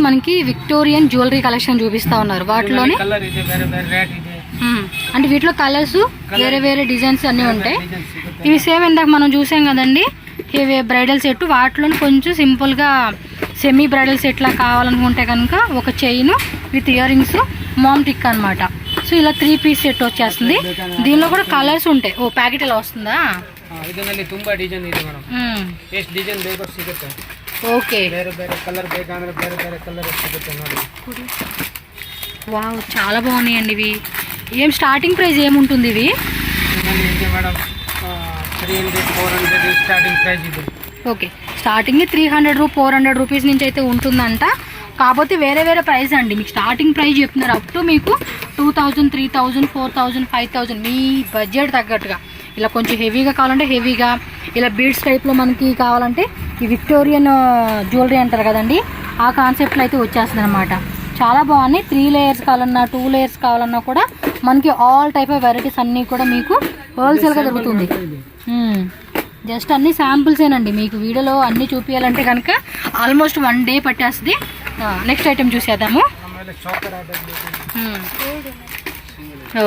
మనకి Victorian jewellery collection చూపిస్తా ఉన్నారు. వాటిలోనే అంటే వీటిలో కలర్స్ వేరే వేరే డిజైన్స్ అన్నీ ఉంటాయి. ఇవి సేమ్ ఇందాక మనం చూసాం కదండి, ఇవి బ్రైడల్ సెట్. వాటిలోనే కొంచెం సింపుల్గా సెమీ బ్రైడల్ సెట్లా కావాలనుకుంటే కనుక ఒక చైన్ విత్ ఇయర్ రింగ్స్ మామ్ టిక్ అనమాట. సో ఇలా 3 పీస్ సెట్ వచ్చేస్తుంది. దీనిలో కూడా కలర్స్ ఉంటాయి. ఓ ప్యాకెట్ ఇలా వస్తుందా? ఓకే, వావ్ చాలా బాగున్నాయండి ఇవి. ఏం స్టార్టింగ్ ప్రైస్ ఏముంటుంది ఇవి? ఓకే, స్టార్టింగ్ 300-400 రూపీస్ నుంచి అయితే ఉంటుందంట. కాకపోతే వేరే వేరే ప్రైస్ అండి. మీకు స్టార్టింగ్ ప్రైస్ చెప్తున్నారు అప్ టు మీకు 2000, 3000, 4000, 5000 మీ బడ్జెట్ తగ్గట్టుగా. ఇలా కొంచెం హెవీగా కావాలంటే హెవీగా, ఇలా బీడ్స్ టైప్లో మనకి కావాలంటే ఈ విక్టోరియన్ జ్యువెలరీ అంటారు కదండి, ఆ కాన్సెప్ట్లో అయితే వచ్చేస్తుంది అనమాట. చాలా బాగున్నాయి. 3 లేయర్స్ కావాలన్నా 2 లేయర్స్ కావాలన్నా కూడా మనకి ఆల్ టైప్ ఆఫ్ వెరైటీస్ అన్నీ కూడా మీకు హోల్సేల్గా దొరుకుతుంది. జస్ట్ అన్ని శాంపుల్సేనండి. మీకు వీడియోలో అన్నీ చూపించాలంటే కనుక ఆల్మోస్ట్ 1 డే పట్టేస్తుంది. నెక్స్ట్ ఐటెం చూసేద్దాము.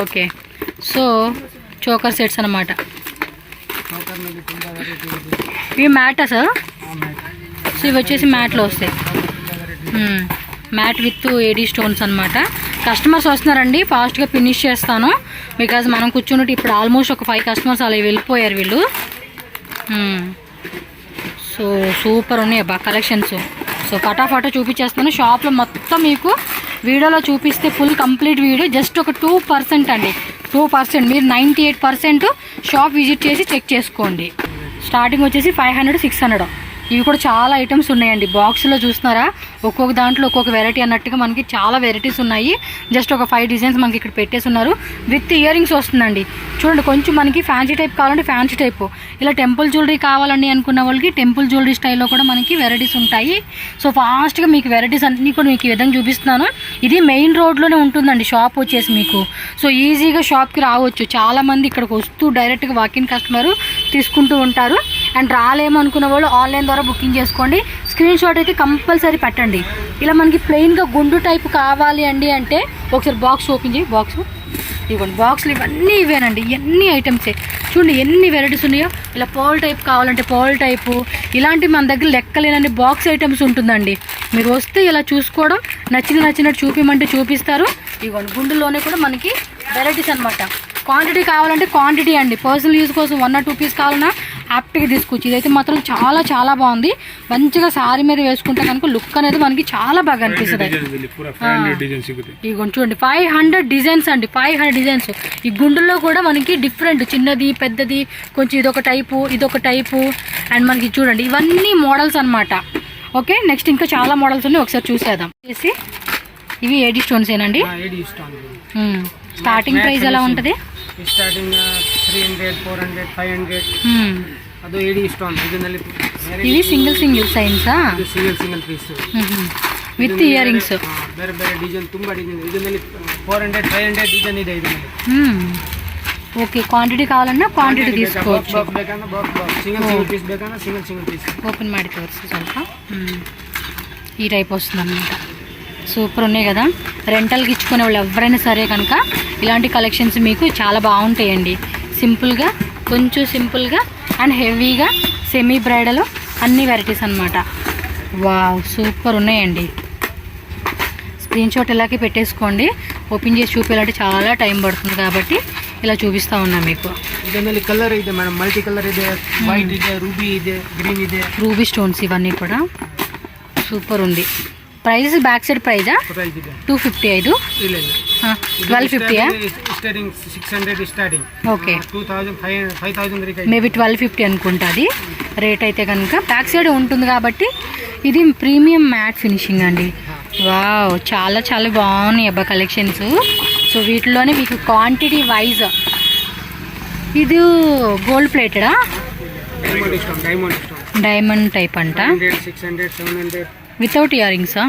ఓకే, సో చోకర్ సెట్స్ అనమాట. ఇవి మ్యాటా సార్? సో ఇవి వచ్చేసి మ్యాట్లో వస్తాయి. మ్యాట్ విత్ ఏడీ స్టోన్స్ అనమాట. కస్టమర్స్ వస్తున్నారండి, ఫాస్ట్గా ఫినిష్ చేస్తాను బికాజ్ మనం కూర్చున్నట్టు ఇప్పుడు ఆల్మోస్ట్ ఒక 5 కస్టమర్స్ అలా వెళ్ళిపోయారు వీళ్ళు. సో సూపర్ ఉన్నాయి అబ్బా కలెక్షన్స్. సో ఫటాఫటా చూపించేస్తాను. షాప్లో మొత్తం మీకు వీడియోలో చూపిస్తే ఫుల్ కంప్లీట్ వీడియో జస్ట్ ఒక 2% అండి. 2%. మీరు 98% షాప్ విజిట్ చేసి చెక్ చేసుకోండి. స్టార్టింగ్ వచ్చేసి 500-600. ఇవి కూడా చాలా ఐటమ్స్ ఉన్నాయండి. బాక్స్లో చూస్తున్నారా, ఒక్కొక్క దాంట్లో ఒక్కొక్క వెరైటీ అన్నట్టుగా మనకి చాలా వెరైటీస్ ఉన్నాయి. జస్ట్ ఒక 5 డిజైన్స్ మనకి ఇక్కడ పెట్టేసి ఉన్నారు. విత్ ఇయర్ రింగ్స్ వస్తుందండి. చూడండి, కొంచెం మనకి ఫ్యాన్సీ టైప్ కావాలంటే ఫ్యాన్సీ టైపు, ఇలా టెంపుల్ జ్యువెలరీ కావాలండి అనుకున్న వాళ్ళకి టెంపుల్ జ్యువెలరీ స్టైల్లో కూడా మనకి వెరైటీస్ ఉంటాయి. సో ఫాస్ట్గా మీకు వెరైటీస్ అన్నీ కూడా మీకు ఈ విధంగా చూపిస్తున్నాను. ఇది మెయిన్ రోడ్లోనే ఉంటుందండి షాప్ వచ్చేసి మీకు. సో ఈజీగా షాప్కి రావచ్చు. చాలామంది ఇక్కడికి వస్తూ డైరెక్ట్గా వాకిన్ కస్టమర్ తీసుకుంటూ ఉంటారు. అండ్ రాలేమనుకున్న వాళ్ళు ఆన్లైన్ ద్వారా బుకింగ్ చేసుకోండి. స్క్రీన్ షాట్ అయితే కంపల్సరీ పెట్టండి. ఇలా మనకి ప్లెయిన్గా గుండు టైప్ కావాలి అండి అంటే ఒకసారి బాక్స్ ఓపెన్ చేయి. బాక్స్ ఇవ్వండి. బాక్స్లు ఇవన్నీ ఇవేనండి, ఎన్ని ఐటమ్సే. చూడండి ఎన్ని వెరైటీస్ ఉన్నాయో. ఇలా పోల్ టైప్ కావాలంటే పోల్ టైపు, ఇలాంటి మన దగ్గర లెక్కలేనన్ని బాక్స్ ఐటమ్స్ ఉంటుందండి. మీరు వస్తే ఇలా చూసుకోవడం, నచ్చినట్టు చూపించమంటే చూపిస్తారు. ఇవ్వండి, గుండులోనే కూడా మనకి వెరైటీస్ అనమాట. క్వాంటిటీ కావాలంటే క్వాంటిటీ అండి. పర్సనల్ యూజ్ కోసం 1 or 2 పీస్ కావాలన్నా యాప్ట్గా తీసుకోవచ్చు. ఇదైతే మాత్రం చాలా చాలా బాగుంది. మంచిగా శారీ మీద వేసుకుంటే కనుక లుక్ అనేది మనకి చాలా బాగా అనిపిస్తుంది. ఇదిగోండి చూడండి, 500 డిజైన్స్ అండి. 500 డిజైన్స్. ఈ గుండుల్లో కూడా మనకి డిఫరెంట్, చిన్నది పెద్దది, కొంచెం ఇదొక టైపు అండ్ మనకి చూడండి ఇవన్నీ మోడల్స్ అనమాట. ఓకే, నెక్స్ట్ ఇంకా చాలా మోడల్స్ ఉన్నాయి, ఒకసారి చూసేద్దాం. ఇవి ఏడీ స్టోన్స్ ఏనండి. స్టార్టింగ్ ప్రైస్ ఎలా ఉంటుంది? స్టార్టింగ్ 300, 400, 500. ಅದು ಏಡಿ ಸ್ಟೋನ್. ಇದರಲ್ಲಿ ಇವಿ ಸಿಂಗಲ್ ಸೈನ್ಸಾ? Single piece with earrings. ಬೇರೆ ಬೇರೆ ಡಿಸೈನ್, ತುಂಬಾ ಡಿಸೈನ್. ಇದರಲ್ಲಿ 400, 500 ಡಿಸೈನ್ ಇದೆ ಇದರಲ್ಲಿ. ఓకే, క్వాంటిటీ కావాలన్నా క్వాంటిటీ తీసుకోవచ్చు. బాక్స్ ಬೇಕన్నా బాక్స్, సింగిల్ పీస్ ಬೇಕన్నా సింగిల్ పీస్. ఓపెన్ ಮಾಡಿ ತೋರಿಸಿ ಸ್ವಲ್ಪ. ఈ టైప్ వస్తుంది అన్నమాట. సూపర్ ఉన్నాయి కదా. రెంటల్కి ఇచ్చుకునే వాళ్ళు ఎవరైనా సరే కనుక ఇలాంటి కలెక్షన్స్ మీకు చాలా బాగుంటాయండి. సింపుల్గా, కొంచెం సింపుల్గా అండ్ హెవీగా, సెమీ బ్రైడల్ అన్ని వెరైటీస్ అనమాట. వావ్ సూపర్ ఉన్నాయండి. స్క్రీన్ షాట్ ఇలాగే పెట్టేసుకోండి. ఓపెన్ చేసి చూపించాలంటే చాలా టైం పడుతుంది కాబట్టి ఇలా చూపిస్తూ ఉన్నాం మీకు. ಇದರಲ್ಲಿ ಕಲರ್ ಇದೆ ಮೇಡಮ್, ಮಲ್ಟಿ ಕಲರ್ ಇದೆ, ವೈಟ್ ಇದೆ, ರೂಬಿ ಇದೆ, ಗ್ರೀನ್ ಇದೆ. రూబీ స్టోన్స్ ఇవన్నీ కూడా సూపర్ ఉంది. ప్రైస్ బ్యాక్ సైడ్ ప్రైజా? 255. 1250. Starting 600 starting. ఓకే, 2000-5000 మేబీ 1250 అనుకుంటుంది రేట్ అయితే కనుక. బ్యాక్ సైడ్ ఉంటుంది కాబట్టి ఇది ప్రీమియం మ్యాట్ ఫినిషింగ్ అండి. వావ్ చాలా చాలా బాగున్నాయి అబ్బా కలెక్షన్స్. సో వీటిలోనే మీకు క్వాంటిటీ వైజ్ ఇది గోల్డ్ ప్లేటెడా? డైమండ్ టైప్ అంట. 600, 700 వితౌట్ ఇయర్ రింగ్సా?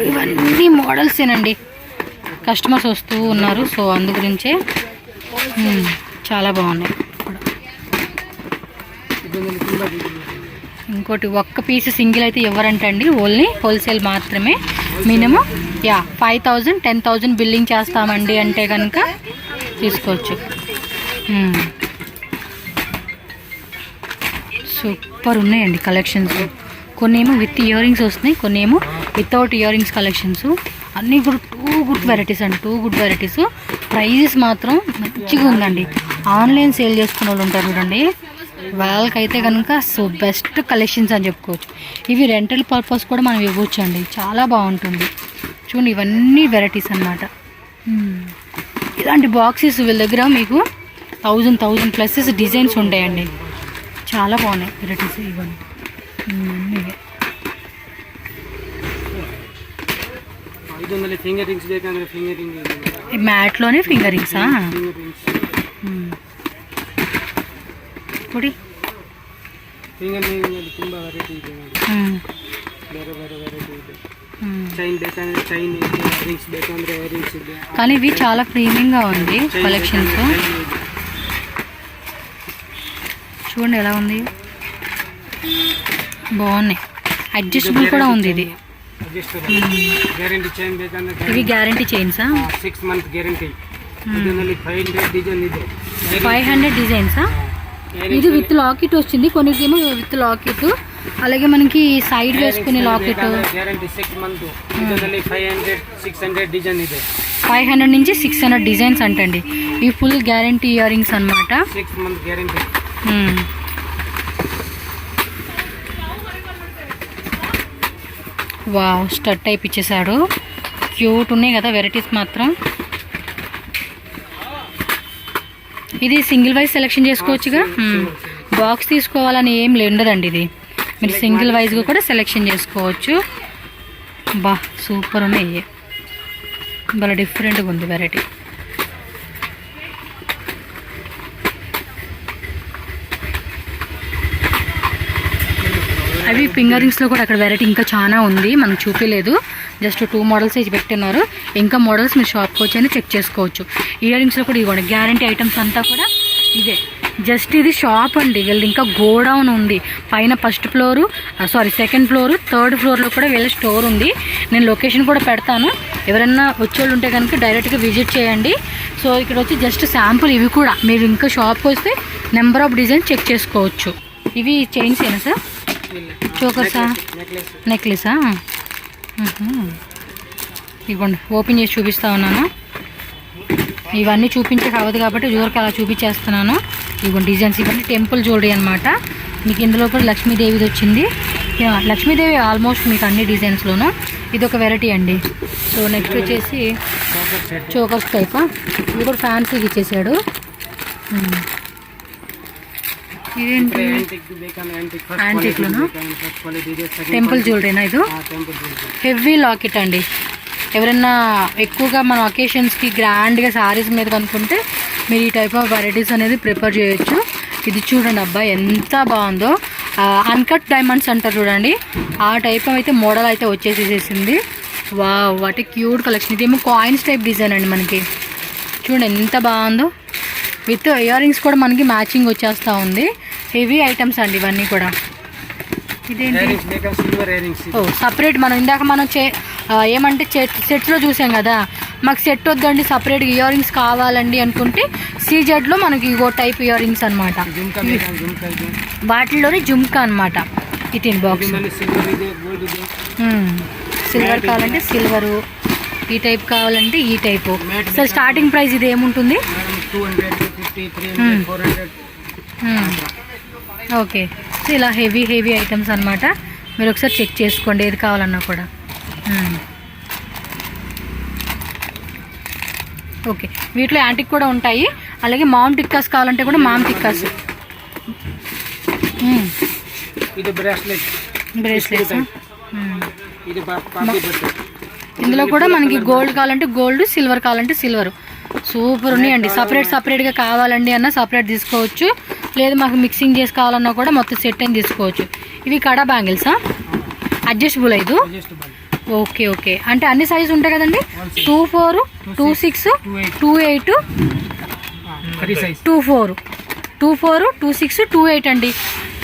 ఇవన్నీ మోడల్సేనండి. కస్టమర్స్ వస్తూ ఉన్నారు, సో అందు గురించే చాలా బాగున్నాయి. ఇంకోటి ఒక్క పీస్ సింగిల్ అయితే ఇవ్వరంటండి, ఓన్లీ హోల్సేల్ మాత్రమే. మినిమం 5,000 10,000 బిల్లింగ్ చేస్తామండి అంటే కనుక తీసుకోవచ్చు. సూపర్ ఉన్నాయండి కలెక్షన్స్. కొన్ని ఏమో విత్ ఇయర్ రింగ్స్ వస్తున్నాయి, కొన్ని ఏమో వితౌట్ ఇయర్ రింగ్స్ కలెక్షన్స్. అన్నీ కూడా టూ గుడ్ వెరైటీస్ అండి, టూ గుడ్ వెరైటీస్. ప్రైజెస్ మాత్రం మంచిగా ఉందండి. ఆన్లైన్ సేల్ చేసుకునే వాళ్ళు ఉంటారు చూడండి, వాళ్ళకైతే కనుక బెస్ట్ కలెక్షన్స్ అని చెప్పుకోవచ్చు. ఇవి రెంటల్ పర్పస్ కూడా మనం ఇవ్వచ్చు అండి, చాలా బాగుంటుంది. చూడండి ఇవన్నీ వెరైటీస్ అన్నమాట. ఇలాంటి బాక్సెస్ వీళ్ళ దగ్గర మీకు 1000+ డిజైన్స్ ఉంటాయండి, చాలా బాగున్నాయి వెరైటీస్ ఇవన్నీ. మ్యాట్లోనే ఫింగర్ రింగ్సా? ಕೊಡಿ. ತುಂಬ ವೆರೈಟಿ ಇದೆ ಬೇರೆ ಬೇರೆ ವೆರೈಟಿ ಇದೆ. చైన్ ಬೇಕಂದ್ರೆ చైన్ ಇದೆ, ರಿಂಗ್ಸ್ ಬೇಕಂದ್ರೆ ರಿಂಗ್ಸ್ ಇದೆ. కానీ ఇవి చాలా ప్రీమియంగా ఉంది కలెక్షన్స్. చూడండి ఎలా ఉంది, బాగున్నాయి. అడ్జస్టబుల్ కూడా ఉంది ఇది. గ్యారంటీ చైన్ ಬೇಕಂದ್ರೆ ఇవి గ్యారంటీ చైన్సా? 6 month guarantee. ಇದರಲ್ಲಿ 500 డిజైన్ ಇದೆ. 500 డిజైన్సా? ఇది విత్ లాకెట్ వచ్చింది, కొన్నికేమో విత్ లాకెట్, అలాగే మనకి సైడ్ వేసుకునే లాకెట్. Guarantee 6 month. ಇದರಲ್ಲಿ 500 600 డిజైన్ ಇದೆ. 500 నుంచి 600 డిజైన్స్ అంటండి. ఈ ఫుల్ గ్యారంటీ ఇయర్ రింగ్స్ అనమాట. 6 month guarantee. Wow, stud type ఇచ్చేసాడు. క్యూట్ ఉన్నాయి కదా వెరైటీస్ మాత్రం. ఇది సింగిల్ వైజ్ సెలెక్షన్ చేసుకోవచ్చుగా, బాక్స్ తీసుకోవాలని ఏం ఉండదండి. ఇది మీరు సింగిల్ వైజ్గా కూడా సెలెక్షన్ చేసుకోవచ్చు. బా సూపర్ ఉన్నాయి, బాగా డిఫరెంట్గా ఉంది వెరైటీ. అవి ఫింగర్ రింగ్స్లో కూడా అక్కడ వెరైటీ ఇంకా చాలా ఉంది, మనకు చూపించలేదు. జస్ట్ 2 మోడల్స్ ఇది పెట్టినారు. ఇంకా మోడల్స్ మీరు షాప్కి వచ్చి చెక్ చేసుకోవచ్చు. ఇయర్ రింగ్స్లో కూడా ఇవ్వండి, గ్యారంటీ ఐటమ్స్ అంతా కూడా ఇదే. జస్ట్ ఇది షాప్ అండి, వీళ్ళది ఇంకా గోడౌన్ ఉంది. పైన first floor, second floor, third ఫ్లోర్లో కూడా వీళ్ళ స్టోర్ ఉంది. నేను లొకేషన్ కూడా పెడతాను, ఎవరైనా వచ్చేవాళ్ళు ఉంటే కనుక డైరెక్ట్గా విజిట్ చేయండి. సో ఇక్కడ వచ్చి జస్ట్ శాంపుల్. ఇవి కూడా మీరు ఇంకా షాప్కి వస్తే నెంబర్ ఆఫ్ డిజైన్ చెక్ చేసుకోవచ్చు. ఇవి చైన్స్ ఏనా సార్? చోకర్సా? నెక్లెసా? ఇవ్వండి, ఓపెన్ చేసి చూపిస్తా ఉన్నాను. ఇవన్నీ చూపించే కావద్దు కాబట్టి జోరుకి అలా చూపించేస్తున్నాను. ఇవ్వండి డిజైన్స్, ఇవన్నీ టెంపుల్ జ్యువెలరీ అనమాట. మీకు ఇందులో కూడా లక్ష్మీదేవిది వచ్చింది. లక్ష్మీదేవి ఆల్మోస్ట్ మీకు అన్ని డిజైన్స్లోనూ. ఇది ఒక వెరైటీ అండి. సో నెక్స్ట్ వచ్చేసి చోకర్స్ టైప్, ఇది కూడా ఫ్యాన్సీకి ఇచ్చేసాడు. ఇదేంటి యాంటిక్లోనా? టెంపుల్ జ్యువెలరీనా? ఇది హెవీ లాకెట్ అండి. ఎవరైనా ఎక్కువగా మన ఒకేషన్స్కి గ్రాండ్గా శారీస్ మీద కనుక్కుంటే మీరు ఈ టైప్ ఆఫ్ వెరైటీస్ అనేది ప్రిపేర్ చేయొచ్చు. ఇది చూడండి అబ్బా ఎంత బాగుందో, అన్కట్ డైమండ్స్ అంటారు చూడండి, ఆ టైప్ అయితే మోడల్ అయితే వచ్చేసేసింది. వావ్, వాటి క్యూట్ కలెక్షన్. ఇదేమో కాయిన్స్ టైప్ డిజైన్ అండి. మనకి చూడండి ఎంత బాగుందో, విత్ ఇయర్ రింగ్స్ కూడా మనకి మ్యాచింగ్ వచ్చేస్తూ ఉంది. హెవీ ఐటమ్స్ అండి ఇవన్నీ కూడా. ఇదేంటి? ఓ సపరేట్. మనం ఇందాక మనం ఏమంటే సెట్స్లో చూసాం కదా, మాకు సెట్ వద్దండి సపరేట్గా ఇయర్ రింగ్స్ కావాలండి అనుకుంటే సీజెడ్లో మనకి ఇగో టైప్ ఇయర్ రింగ్స్ అనమాట. వాటిల్లోనే జుమ్కా అనమాట. ఈ బాక్స్ సిల్వర్ కావాలంటే సిల్వరు, ఈ టైప్ కావాలంటే ఈ టైపు. సార్ స్టార్టింగ్ ప్రైస్ ఇది ఏముంటుంది? ఓకే. సో ఇలా హెవీ ఐటమ్స్ అనమాట. మీరు ఒకసారి చెక్ చేసుకోండి ఏది కావాలన్నా కూడా. ఓకే, వీటిలో యాంటిక్ కూడా ఉంటాయి. అలాగే మామ్ టిక్కాస్ కావాలంటే కూడా మామ్ టిక్కాస్. బ్రేస్లెట్స్. ఇందులో కూడా మనకి గోల్డ్ కావాలంటే గోల్డ్, సిల్వర్ కావాలంటే సిల్వర్. సూపర్ ఉన్నాయండి. సపరేట్గా కావాలండి అన్న సపరేట్ తీసుకోవచ్చు, లేదు మాకు మిక్సింగ్ చేసి కావాలన్నా కూడా మొత్తం సెట్ అని తీసుకోవచ్చు. ఇవి కడా బ్యాంగిల్సా? అడ్జస్టబుల్ ఐదు. ఓకే. అంటే అన్ని సైజు ఉంటాయి కదండి? 24, 26, 28, 24, 26, 28 అండి.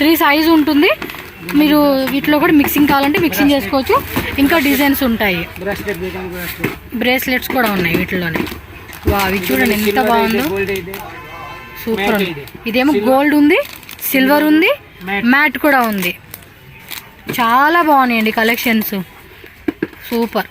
3 సైజు ఉంటుంది. మీరు వీటిలో కూడా మిక్సింగ్ కావాలంటే మిక్సింగ్ చేసుకోవచ్చు. ఇంకా డిజైన్స్ ఉంటాయి. బ్రాస్లెట్ ಬೇಕಾದ್ರೆ ಬ್ರಾಸ್ಲೆಟ್, బ్రేస్లెట్స్ కూడా ఉన్నాయి వీటిలోనే. వా ఇవి చూడండి ఎంత బాగుందో, ಗೋಲ್ಡ್ ಇದೆ, సూపర్ ఉంది. ఇదేమో గోల్డ్ ఉంది, సిల్వర్ ఉంది, మ్యాట్ కూడా ఉంది. చాలా బాగున్నాయండి కలెక్షన్స్, సూపర్.